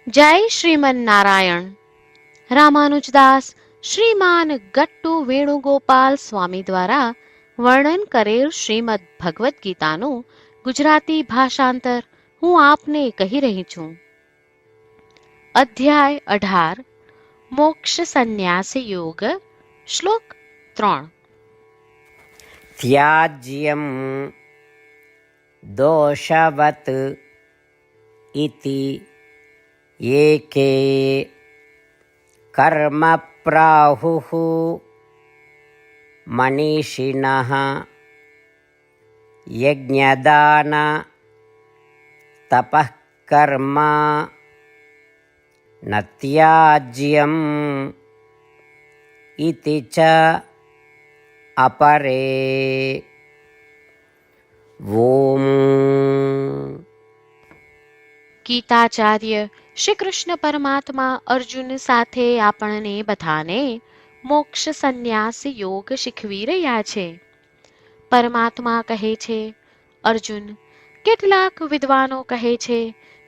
જય શ્રીમન નારાયણ. રામાનુજદાસ શ્રીમાન ગટ્ટુ વેણુગોપાલ સ્વામી દ્વારા વર્ણન કરેલ શ્રીમદ ભગવદ્ ગીતાનું ગુજરાતી ભાષાંતર હું આપને કહી રહી છું. અધ્યાય 18 મોક્ષ સંન્યાસ યોગ. શ્લોક 3. ત્યાજ્યમ દોષવત ઇતિ એકે કર્મ પ્રાહુઃ મનીષિણઃ યજ્ઞદાન તપઃ કર્મ ન ત્યાજ્યમ ઇતિ ચ અપરે. ઓમ. ગીતાચાર્ય શ્રી કૃષ્ણ પરમાત્મા અર્જુન સાથે આપણને બધાને મોક્ષ સંન્યાસ યોગ શીખવી રહ્યા છે. પરમાત્મા કહે છે, અર્જુન, કેટલાક વિદ્વાનો કહે છે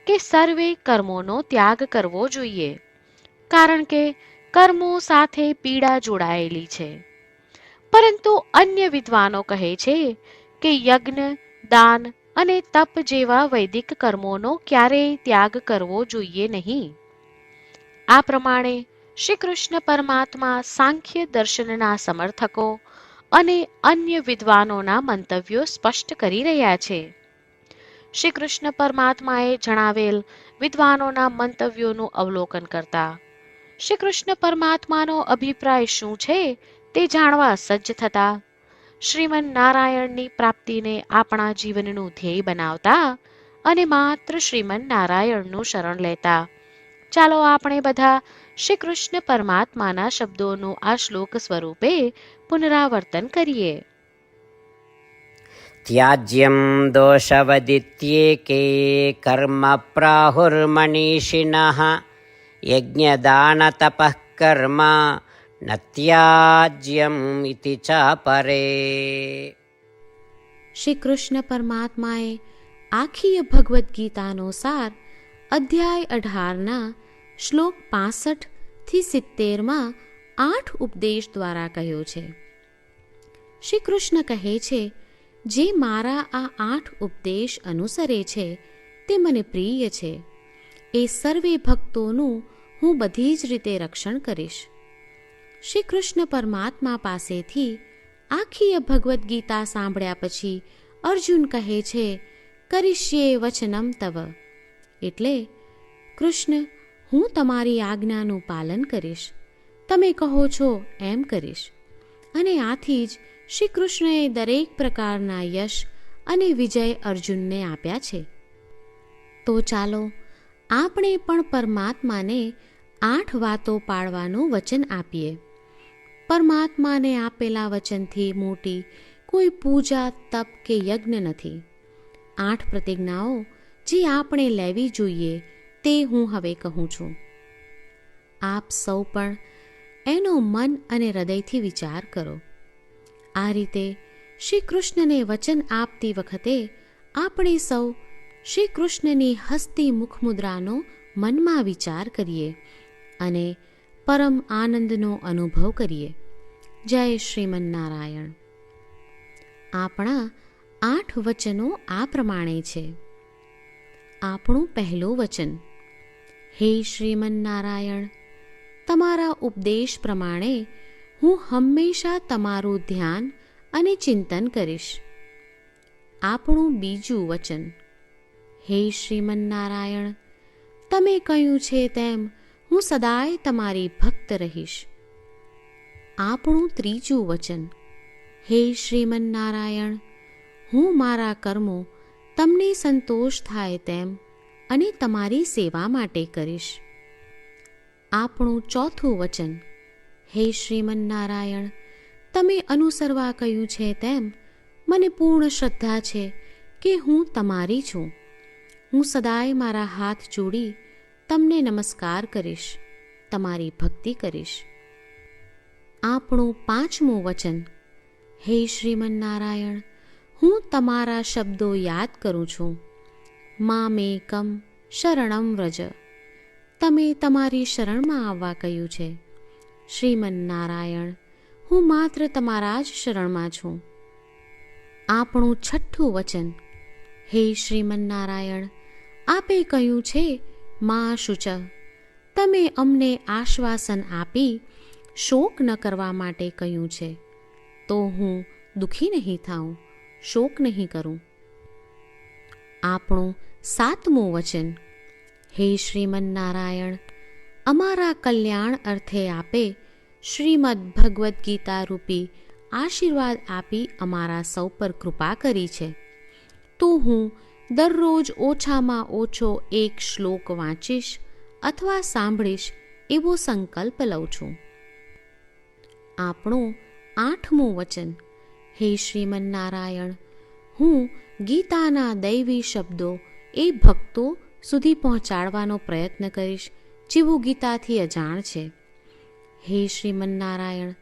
કે સર્વે કર્મોનો ત્યાગ કરવો જોઈએ, કારણ કે કર્મો સાથે પીડા જોડાયેલી છે. પરંતુ અન્ય વિદ્વાનો કહે છે કે યજ્ઞ, દાન અને તપ જેવા વૈદિક કર્મોનો ક્યારેય ત્યાગ કરવો જોઈએ નહીં. આ પ્રમાણે શ્રી કૃષ્ણ પરમાત્મા સાંખ્ય દર્શનના સમર્થકો અને અન્ય વિદ્વાનોના મંતવ્યો સ્પષ્ટ કરી રહ્યા છે. શ્રી કૃષ્ણ પરમાત્માએ જણાવેલ વિદ્વાનોના મંતવ્યોનું અવલોકન કરતા શ્રી કૃષ્ણ પરમાત્માનો અભિપ્રાય શું છે તે જાણવા સજ્જ થતા શ્રીમન નારાયણની પ્રાપ્તિને આપણા જીવનનું ધ્યેય બનાવતા અને માત્ર શ્રીમન નારાયણનું શરણ લેતા ચાલો આપણે બધા શ્રી કૃષ્ણ પરમાત્માના શબ્દોનું આ શ્લોક સ્વરૂપે પુનરાવર્તન કરીએ. ત્યાજ્યમ દોષવદિત્યેકે કર્મ પ્રાહુર્મનીષિણઃ યજ્ઞદાન તપઃ કર્મ ન ત્યાજ્યમ ઇતિ ચ પરે. શ્રી કૃષ્ણ પરમાત્માએ આખી ભગવદ્ ગીતાનો સાર અધ્યાય 18ના શ્લોક 65 થી 70માં 8 ઉપદેશ દ્વારા કહ્યો છે. શ્રી કૃષ્ણ કહે છે, જે મારા આ 8 ઉપદેશ અનુસરે છે તે મને પ્રિય છે. એ સર્વે ભક્તોનું હું બધી જ રીતે રક્ષણ કરીશ. શ્રી કૃષ્ણ પરમાત્મા પાસેથી આખી ભગવદ્ ગીતા સાંભળ્યા પછી અર્જુન કહે છે, કરિષ્યે વચનમ તવ, એટલે કૃષ્ણ, હું તમારી આજ્ઞાનું પાલન કરીશ, તમે કહો છો એમ કરીશ. અને આથી જ શ્રી કૃષ્ણએ દરેક પ્રકારના યશ અને વિજય અર્જુનને આપ્યા છે. તો ચાલો આપણે પણ પરમાત્માને 8 વાતો પાળવાનું વચન આપીએ. પરમાત્માને આપેલા વચનથી મોટી કોઈ પૂજા, તપ કે યજ્ઞ નથી. 8 પ્રતિજ્ઞાઓ જે આપણે લેવી જોઈએ તે હું હવે કહું છું. આપ સૌ પણ એનો મન અને હૃદયથી વિચાર કરો. આ રીતે શ્રી કૃષ્ણને વચન આપતી વખતે આપણે સૌ શ્રી કૃષ્ણની હસતી મુખમુદ્રાનો મનમાં વિચાર કરીએ અને પરમ આનંદનો અનુભવ કરીએ. જય શ્રીમન નારાયણ. આપણા 8 વચનો આ પ્રમાણે છે. આપણું પહેલું વચન, હે શ્રીમન નારાયણ, તમારા ઉપદેશ પ્રમાણે હું હંમેશા તમારું ધ્યાન અને ચિંતન કરીશ. આપણું બીજું વચન, હે શ્રીમન નારાયણ, તમે કહ્યું છે તેમ હું સદાય તમારી ભક્ત રહીશ. આપણું ત્રીજું વચન, હે શ્રીમન નારાયણ, હું મારા કર્મો તમને સંતોષ થાય તેમ અને તમારી સેવા માટે કરીશ. આપણું ચોથું વચન, હે શ્રીમન નારાયણ, તમે અનુસરવા કહ્યું છે તેમ મને પૂર્ણ શ્રદ્ધા છે કે હું તમારી છું. હું સદાય મારા હાથ જોડી તમને નમસ્કાર કરીશ, તમારી ભક્તિ કરીશ. આપણું પાંચમું વચન, હે શ્રીમન નારાયણ, હું તમારા શબ્દો યાદ કરું છું. મામેકમ શરણમ વ્રજ, તમે તમારી શરણમાં આવવા કહ્યું છે. શ્રીમન્નારાયણ, હું માત્ર તમારા જ શરણમાં છું. આપણું છઠ્ઠું વચન. હે શ્રીમન્નારાયણ, આપે કહ્યું છે મા શુચ. તમે અમને આશ્વાસન આપી શોક ન કરવા માટે કહ્યું છે, તો હું દુઃખી નહીં થાઉં, શોક નહીં કરું. આપણું સાતમું વચન. હે શ્રીમન્નારાયણ, અમારા કલ્યાણ અર્થે આપે શ્રીમદ ભગવદ્ ગીતા રૂપી આશીર્વાદ આપી અમારા સૌ પર કૃપા કરી છે, તો હું દરરોજ ઓછામાં ઓછો એક શ્લોક વાંચીશ અથવા સાંભળીશ એવો સંકલ્પ લઉં છું. આપણું આઠમું વચન. હે શ્રીમન્નારાયણ, હું ગીતાના દૈવી શબ્દો એ ભક્તો સુધી પહોંચાડવાનો પ્રયત્ન કરીશ જેઓ ગીતાથી અજાણ છે. હે શ્રીમન્નારાયણ,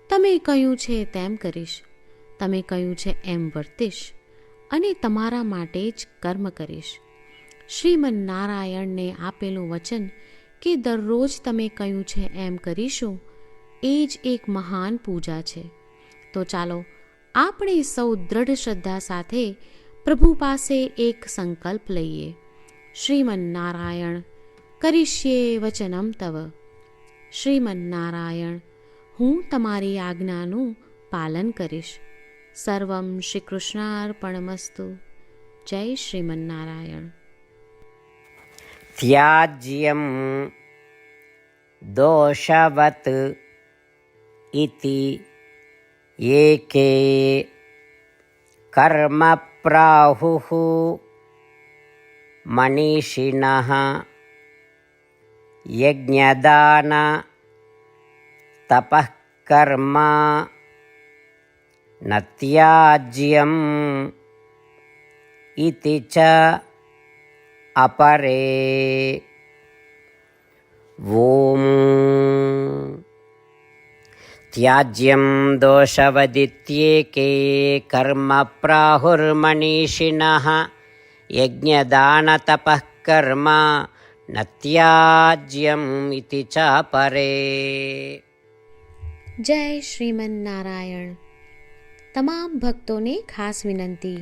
તમે કહ્યું છે તેમ કરીશ, તમે કહ્યું છે એમ વર્તીશ અને તમારા માટે જ કર્મ કરીશ. શ્રીમન્નારાયણને આપેલું વચન કે દરરોજ તમે કહ્યું છે એમ કરીશું, એ જ એક મહાન પૂજા છે. તો ચાલો આપણે સૌ દ્રઢ શ્રદ્ધા સાથે પ્રભુ પાસે એક સંકલ્પ લઈએ. શ્રીમન્નારાયણ, કરીશ્યે વચનમ તવ. શ્રીમન્નારાયણ, હું તમારી આજ્ઞાનું પાલન કરીશ. સર્વમ શ્રી કૃષ્ણાર્પણમસ્તુ. જય શ્રીમન્નારાયણ. ત્યાજ્યમ દોષવત ઇતિ એકે કર્મ પ્રાહુઃ મનીષિણઃ યજ્ઞદાન તપઃ કર્મ ન ત્યાજ્યમ ઇતિ ચ અપરે. ઓમ ત્યાજ્યમ દોષવદિત્યેકે કર્મ પ્રાહુર્મનીષિણઃ યજ્ઞદાન તપઃ કર્મ ન ત્યાજ્યમ ઇતિ ચ પરે. જય શ્રીમન્નારાયણ. તમામ ભક્તોને ખાસ વિનંતી.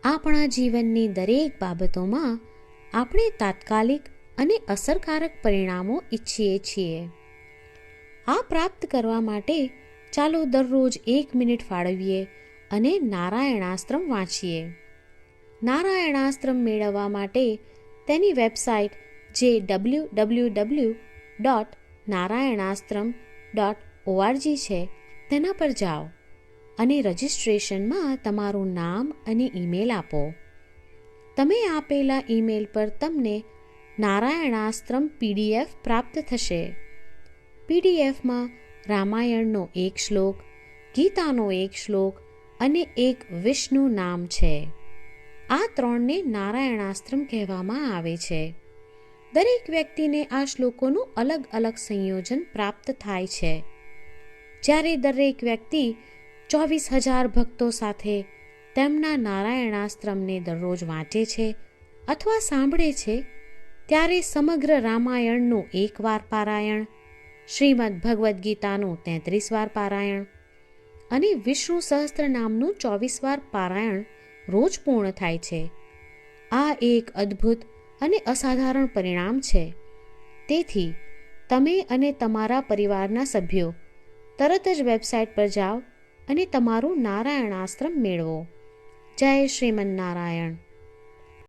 આપણા જીવનની દરેક બાબતોમાં આપણે તાત્કાલિક અને અસરકારક પરિણામો ઈચ્છીએ છીએ. આ પ્રાપ્ત કરવા માટે ચાલો દરરોજ 1 મિનિટ ફાળવીએ અને નારાયણાસ્ત્રમ વાંચીએ. નારાયણાસ્ત્રમ મેળવવા માટે તેની વેબસાઇટ જે www.narayanaastram.org છે તેના પર જાઓ અને રજિસ્ટ્રેશનમાં તમારું નામ અને ઈમેલ આપો. તમે આપેલા ઈમેલ પર તમને નારાયણાસ્ત્રમ PDF પ્રાપ્ત થશે. PDFમાં રામાયણનો 1 શ્લોક, ગીતાનો 1 શ્લોક અને એક વિષ્ણુ નામ છે. આ 3ને નારાયણાસ્ત્રમ કહેવામાં આવે છે. દરેક વ્યક્તિને આ શ્લોકોનું અલગ અલગ સંયોજન પ્રાપ્ત થાય છે. જ્યારે દરેક વ્યક્તિ 24,000 ભક્તો સાથે તેમના નારાયણાસ્ત્રમને દરરોજ વાંચે છે અથવા સાંભળે છે, ત્યારે સમગ્ર રામાયણનું 1 વાર પારાયણ, શ્રીમદ ભગવદ્ ગીતાનું 33 વાર પારાયણ અને વિષ્ણુ સહસ્ત્ર નામનું 24 વાર પારાયણ રોજ પૂર્ણ થાય છે. આ એક અદ્ભુત અને અસાધારણ પરિણામ છે. તેથી તમે અને તમારા પરિવારના સભ્યો તરત જ વેબસાઇટ પર જાઓ અને તમારું નારાયણાસ્ત્રમ મેળવો. જય શ્રીમન્નારાયણ.